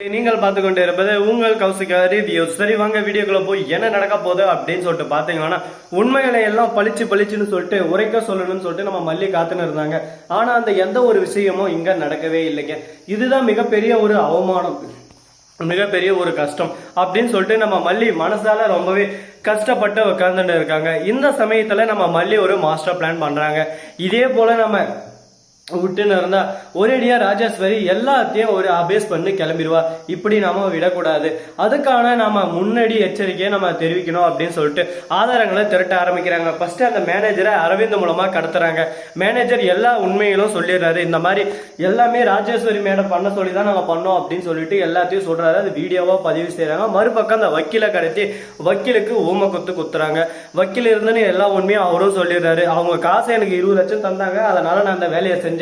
நீங்கள் பார்த்து கொண்டு இருப்பது உங்கள் கௌசிகா ரிவ்யூ. சரி வாங்க வீடியோக்குள்ள போய் என்ன நடக்க போகுது அப்படின்னு சொல்லிட்டு பாத்தீங்கன்னா உண்மைகளை எல்லாம் பளிச்சுன்னு சொல்லிட்டு உரைக்க சொல்லணும்னு சொல்லிட்டு நம்ம மல்லி காத்துன்னு இருந்தாங்க. ஆனா அந்த எந்த ஒரு விஷயமும் இங்க நடக்கவே இல்லைங்க. இதுதான் மிகப்பெரிய ஒரு அவமானம், மிகப்பெரிய ஒரு கஷ்டம் அப்படின்னு சொல்லிட்டு நம்ம மல்லி மனசால ரொம்பவே கஷ்டப்பட்டு உட்கார்ந்துட்டு இருக்காங்க. இந்த சமயத்துல நம்ம மல்லி ஒரு மாஸ்டர் பிளான் பண்றாங்க. இதே போல நம்ம விட்டுன்னு இருந்தா ஒரேடியா ராஜேஸ்வரி எல்லாத்தையும் ஒரு அபேஸ் பண்ணி கிளம்பிடுவா. இப்படி நாம விடக்கூடாது, அதுக்கான நாம முன்னாடி எச்சரிக்கையை நம்ம தெரிவிக்கணும் அப்படின்னு சொல்லிட்டு ஆதாரங்களை திரட்ட ஆரம்பிக்கிறாங்க. ஃபர்ஸ்ட் அந்த மேனேஜரை அரவிந்த் மூலமா கடத்துறாங்க. மேனேஜர் எல்லா உண்மைகளும் சொல்லிடுறாரு. இந்த மாதிரி எல்லாமே ராஜேஸ்வரி மேடம் பண்ண சொல்லி தான் நாங்க பண்ணோம் அப்படின்னு சொல்லிட்டு எல்லாத்தையும் சொல்றாரு. அது வீடியோவா பதிவு செய்யறாங்க. மறுபக்கம் அந்த வக்கீலை கடத்தி வக்கீலுக்கு ஊமை குத்துறாங்க. வக்கீல் இருந்துன்னு எல்லா உண்மையும் அவரும் சொல்லிடுறாரு. அவங்க காசை எனக்கு 20 லட்சம் தந்தாங்க, அதனால நான் அந்த வேலையை செஞ்சேன்.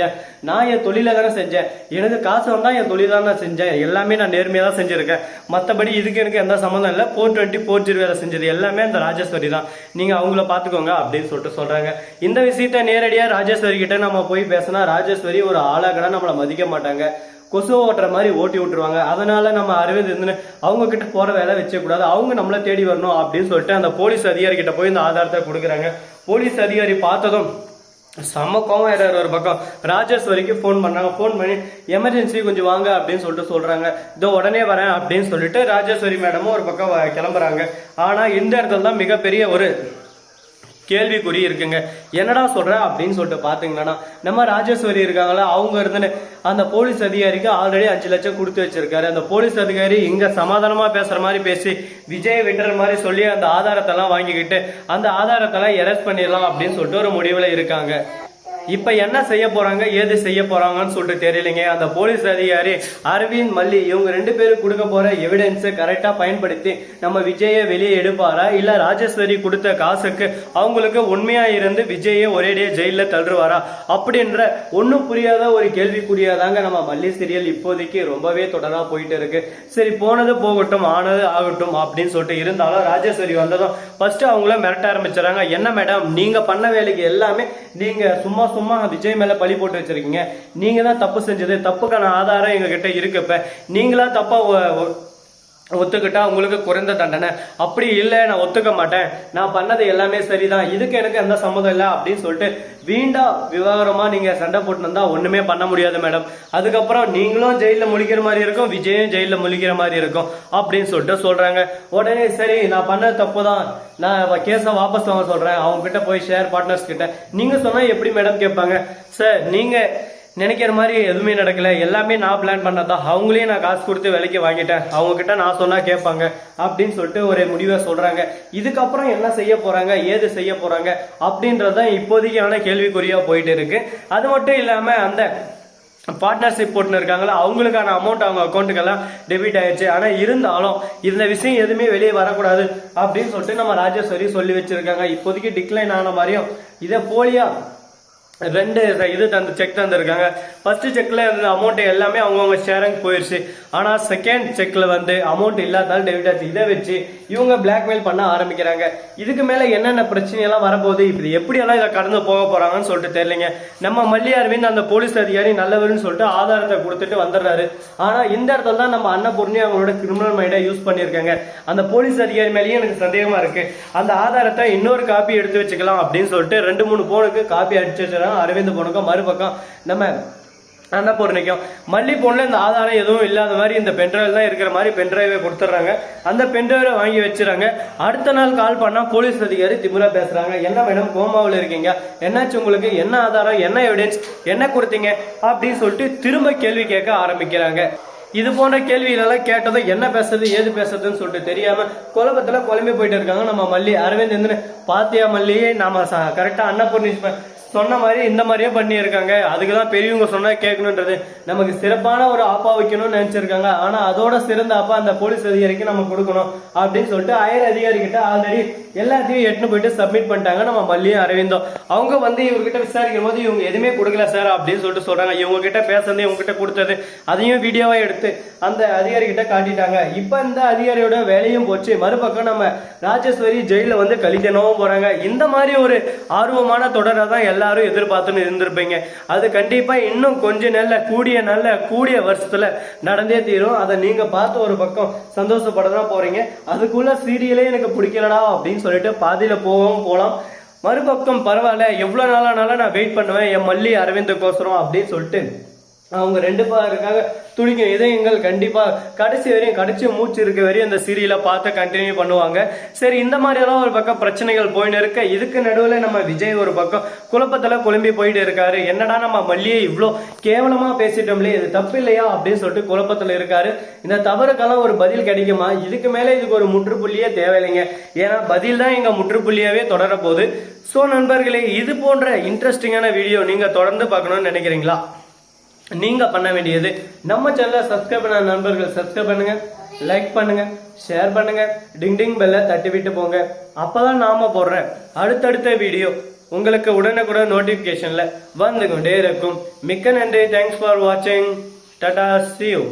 நான் என் தொழில தானே செஞ்சேன், எனக்கு காசு வந்தா என் தொழில் தான் நான் செஞ்சேன், எல்லாமே நான் நேர்மையா தான் செஞ்சிருக்கேன், மற்றபடி இதுக்கு எனக்கு எந்த சம்மந்தம் இல்லை. 420 4 வேலை செஞ்சது எல்லாமே அந்த ராஜேஸ்வரி தான், நீங்க அவங்கள பாத்துக்கோங்க அப்படின்னு சொல்லிட்டு சொல்றாங்க. இந்த விஷயத்த நேரடியா ராஜேஸ்வரி கிட்ட நம்ம போய் பேசினா ராஜேஸ்வரி ஒரு ஆளாகனா நம்மளை மதிக்க மாட்டாங்க, கொசு ஓட்டுற மாதிரி ஓட்டி விட்டுருவாங்க. அதனால நம்ம அரவிந்த் இருந்து அவங்க கிட்ட போற வேலை வச்ச கூடாது, அவங்க நம்மள தேடி வரணும் அப்படின்னு சொல்லிட்டு அந்த போலீஸ் அதிகாரி கிட்ட போய் இந்த ஆதாரத்தை கொடுக்குறாங்க. போலீஸ் அதிகாரி பார்த்ததும் செம்ம கோவம் ஏறாரு. ஒரு பக்கம் ராஜேஸ்வரிக்கு ஃபோன் பண்ணாங்க. ஃபோன் பண்ணி எமர்ஜென்சி கொஞ்சம் வாங்க அப்படின்னு சொல்லிட்டு சொல்றாங்க. இதோ உடனே வரேன் அப்படின்னு சொல்லிட்டு ராஜேஸ்வரி மேடமும் ஒரு பக்கம் கிளம்புறாங்க. ஆனா இந்த இடத்துல தான் மிகப்பெரிய ஒரு கேள்விக்குறி இருக்குங்க. என்னடா சொல்ற அப்படின்னு சொல்லிட்டு பாத்தீங்கன்னா நம்ம ராஜேஸ்வரி இருக்காங்களா, அவங்க இருந்து அந்த போலீஸ் அதிகாரிக்கு ஆல்ரெடி 5 லட்சம் கொடுத்து வச்சிருக்காரு. அந்த போலீஸ் அதிகாரி இங்க சமாதானமா பேசுற மாதிரி பேசி விஜய் விட்டுற மாதிரி சொல்லி அந்த ஆதாரத்தை எல்லாம் வாங்கிக்கிட்டு அந்த ஆதாரத்தை எல்லாம் எரெஸ்ட் பண்ணிடலாம் அப்படின்னு சொல்லிட்டு ஒரு முடிவுல இருக்காங்க. இப்ப என்ன செய்ய போறாங்க, ஏது செய்ய போறாங்கன்னு சொல்லிட்டு தெரியலைங்க. அந்த போலீஸ் அதிகாரி அரவிந்த் மல்லி இவங்க 2 பேரும் கொடுக்க போற எவிடன்ஸை கரெக்டா பயன்படுத்தி நம்ம விஜயை வெளியே எடுப்பாரா, இல்ல ராஜேஸ்வரி கொடுத்த காசுக்கு அவங்களுக்கு உண்மையா இருந்து விஜயை ஒரேடியே ஜெயில தள்ளுவாரா அப்படின்ற ஒன்னும் புரியாத ஒரு கேள்விக்குரியாதாங்க நம்ம மல்லி சீரியல் இப்போதைக்கு ரொம்பவே தொடரா போயிட்டு இருக்கு. சரி போனது போகட்டும், ஆனது ஆகட்டும் அப்படின்னு சொல்லிட்டு இருந்தாலும் ராஜேஸ்வரி வந்ததும் ஃபர்ஸ்ட் அவங்கள மிரட்ட ஆரம்பிச்சாங்க. என்ன மேடம், நீங்க பண்ண வேலைக்கு எல்லாமே நீங்க சும்மா விஜய் மேல பழி போட்டு வச்சிருக்கீங்க, நீங்க தான் தப்பு செஞ்சது, தப்புக்கான ஆதாரம் எங்க கிட்ட இருக்கு, இப்ப நீங்களா தப்பா ஒத்துக்கிட்டா உங்களுக்கு குறைந்த தண்டனை, அப்படி இல்லை நான் ஒத்துக்க மாட்டேன், நான் பண்ணது எல்லாமே சரிதான், இதுக்கு எனக்கு எந்த சம்மதம் இல்லை அப்படின்னு சொல்லிட்டு வீண்டா விவகாரமா நீங்க சண்டை போட்டுருந்தா ஒண்ணுமே பண்ண முடியாது மேடம், அதுக்கப்புறம் நீங்களும் ஜெயில முழிக்கிற மாதிரி இருக்கும், விஜயும் ஜெயில முழிக்கிற மாதிரி இருக்கும் அப்படின்னு சொல்லிட்டு சொல்றாங்க. உடனே சரி நான் பண்ணது தப்பு தான், நான் கேஸை வாபஸ் வாங்க சொல்றேன், அவங்க கிட்ட போய் ஷேர் பார்ட்னர்ஸ் கிட்ட நீங்க சொன்னா எப்படி மேடம் கேட்பாங்க. சார் நீங்க நினைக்கிற மாதிரி எதுவுமே நடக்கல, எல்லாமே நான் பிளான் பண்ணதான், அவங்களே நான் காசு கொடுத்து விலைக்கு வாங்கிட்டேன், அவங்க கிட்ட நான் சொன்னா கேட்பாங்க அப்படின்னு சொல்லிட்டு ஒரு முடிவை சொல்றாங்க. இதுக்கப்புறம் என்ன செய்ய போறாங்க, ஏது செய்ய போறாங்க அப்படின்றதான் இப்போதைக்கான கேள்விக்குறியா போயிட்டு இருக்கு. அது மட்டும் இல்லாம அந்த பார்ட்னர்ஷிப் போட்டுன்னு இருக்காங்களா, அவங்களுக்கான அமௌண்ட் அவங்க அக்கௌண்ட்டுக்கெல்லாம் டெபிட் ஆயிடுச்சு. ஆனா இருந்தாலும் இந்த விஷயம் எதுவுமே வெளியே வரக்கூடாது அப்படின்னு சொல்லிட்டு நம்ம ராஜேஸ்வரி சொல்லி வச்சிருக்காங்க. இப்போதைக்கு டிக்ளைன் ஆன மாதிரியும் இதை போலியா 2 இது செக் தந்திருக்காங்க. ஃபர்ஸ்ட் செக்ல இருந்த அமௌண்ட் எல்லாமே அவங்கவுங்க ஷேரிங் போயிடுச்சு. ஆனா செகண்ட் செக்ல அமௌண்ட் இல்லாதாலும் டெபிட் ஆச்சு. இதை வச்சு இவங்க பிளாக்மெயில் பண்ண ஆரம்பிக்கிறாங்க. இதுக்கு மேல என்னென்ன பிரச்சனை எல்லாம் வரப்போகுது, இப்படி எப்படி எல்லாம் இதை கடந்து போக போறாங்கன்னு சொல்லிட்டு தெரியலைங்க. நம்ம மல்லி அரவிந்த் அந்த போலீஸ் அதிகாரி நல்லவர்னு சொல்லிட்டு ஆதாரத்தை கொடுத்துட்டு வந்துடுறாரு. ஆனா இந்த இடத்துல தான் நம்ம அன்னபூர்ணி அவங்களோட கிரிமினல் மைண்டை யூஸ் பண்ணிருக்காங்க. அந்த போலீஸ் அதிகாரி மேலேயே எனக்கு சந்தேகமா இருக்கு. அந்த ஆதாரத்தை இன்னொரு காப்பி எடுத்து வச்சுக்கலாம் அப்படின்னு சொல்லிட்டு 2-3 போனுக்கு காப்பி அடிச்சு வச்சிருக்காங்க. அரவிந்த் போனுக்கும் மறுபக்கம் நம்ம அன்னபூர்ணிக்கும். மல்லி போன்ல இந்த ஆதாரம் எதுவும் இல்லாத மாதிரி இந்த பென்ட்ரைவ் தான் இருக்கிற மாதிரி பென்ட்ரைவை கொடுத்துட்றாங்க. அந்த பென்ட்ரைவை வாங்கி வச்சுறாங்க. அடுத்த நாள் கால் பண்ணா போலீஸ் அதிகாரி திமுறா பேசுறாங்க. என்ன மேடம் கோமாவில் இருக்கீங்க, என்னாச்சு உங்களுக்கு, என்ன ஆதாரம், என்ன எவிடன்ஸ், என்ன கொடுத்தீங்க அப்படின்னு சொல்லிட்டு திரும்ப கேள்வி கேட்க ஆரம்பிக்கிறாங்க. இது போன்ற கேள்விகளெல்லாம் கேட்டதும் என்ன பேசுறது ஏது பேசுறதுன்னு சொல்லிட்டு தெரியாம குழப்பத்துல குழம்பி போயிட்டு இருக்காங்க நம்ம மல்லி. அரவிந்த் பாத்தியா மல்லியே நாம கரெக்டா அன்னபூர்ணி சொன்ன மாதிரி இந்த மாதிரியே பண்ணி இருக்காங்க, அதுக்குதான் பெரியவங்க சொன்னா கேட்கணுன்றது, நமக்கு சிறப்பான ஒரு ஆப்பா வைக்கணும்னு நினைச்சிருக்காங்க. ஆனா அதோட சிறந்த ஆப்பா அந்த போலீஸ் அதிகாரிக்கு நம்ம கொடுக்கணும் அப்படின்னு சொல்லிட்டு ஹையர் அதிகாரி கிட்ட ஆல்ரெடி எல்லாத்தையும் எட்டுன்னு போயிட்டு சப்மிட் பண்ணிட்டாங்க நம்ம மல்லியும் அரவிந்தோம். அவங்க இவர்கிட்ட விசாரிக்கும் போது இவங்க எதுவுமே கொடுக்கல சார் அப்படின்னு சொல்லிட்டு சொல்றாங்க. இவங்க கிட்ட பேசுறது இவங்க கிட்ட கொடுத்தது அதையும் வீடியோவா எடுத்து அந்த அதிகாரி கிட்ட காட்டிட்டாங்க. இப்ப இந்த அதிகாரியோட வேலையும் போச்சு. மறுபக்கம் நம்ம ராஜேஸ்வரி ஜெயில கழிக்கணும் போறாங்க. இந்த மாதிரி ஒரு ஆர்வமான தொடரை தான் எல்லா எல்லாரும் எதிர்பார்த்துன்னு இருந்திருப்பீங்க. அது கண்டிப்பா இன்னும் கொஞ்ச நாள்ல கூடிய வருஷத்துல நடந்தே தீரும். அதை நீங்க பார்த்து ஒரு பக்கம் சந்தோஷப்படதான் போறீங்க. அதுக்குள்ள சீரியலே எனக்கு பிடிக்கலடா அப்படின்னு சொல்லிட்டு பாதியில போகலாம். மறுபக்கம் பரவாயில்ல, எவ்வளவு நாளானாலும் நான் வெயிட் பண்ணுவேன் என் மல்லி அரவிந்துக்கோசரம் அப்படின்னு சொல்லிட்டு அவங்க 2 பேருக்காக துடிக்கும் இதயங்கள் கண்டிப்பா கடைசி மூச்சு இருக்க வரையும் அந்த சீரியலை பார்த்து கண்டினியூ பண்ணுவாங்க. சரி, இந்த மாதிரி எல்லாம் ஒரு பக்கம் பிரச்சனைகள் போயின்னு இருக்க, இதுக்கு நடுவில் நம்ம விஜய் ஒரு பக்கம் குழப்பத்துல குழம்பி போயிட்டு இருக்காரு. என்னடா நம்ம மல்லியை இவ்வளோ கேவலமா பேசிட்டோம்லே, இது தப்பு இல்லையா அப்படின்னு சொல்லிட்டு குழப்பத்துல இருக்காரு. இந்த தவறுக்கெல்லாம் ஒரு பதில் கிடைக்குமா? இதுக்கு மேல இதுக்கு ஒரு முற்றுப்புள்ளியே தேவையில்லைங்க. ஏன்னா பதில் தான் எங்க முற்றுப்புள்ளியாவே தொடர போகுது. சோ நண்பர்களே, இது போன்ற இன்ட்ரெஸ்டிங்கான வீடியோ நீங்க தொடர்ந்து பார்க்கணும்னு நினைக்கிறீங்களா? நீங்க பண்ண வேண்டியது நம்ம சேனலை சப்ஸ்கிரைப் பண்ண நண்பர்கள் சப்ஸ்கிரைப் பண்ணுங்க, லைக் பண்ணுங்க, ஷேர் பண்ணுங்க, டிங் பெல்ல தட்டி விட்டு போங்க. அப்பதான் நாம போடுற அடுத்தடுத்த வீடியோ உங்களுக்கு உடனுக்குடன் நோட்டிபிகேஷன்ல வந்து கொண்டே இருக்கும். மிக்க நன்றி. தேங்க்ஸ் ஃபார் வாட்சிங். Tata, see you.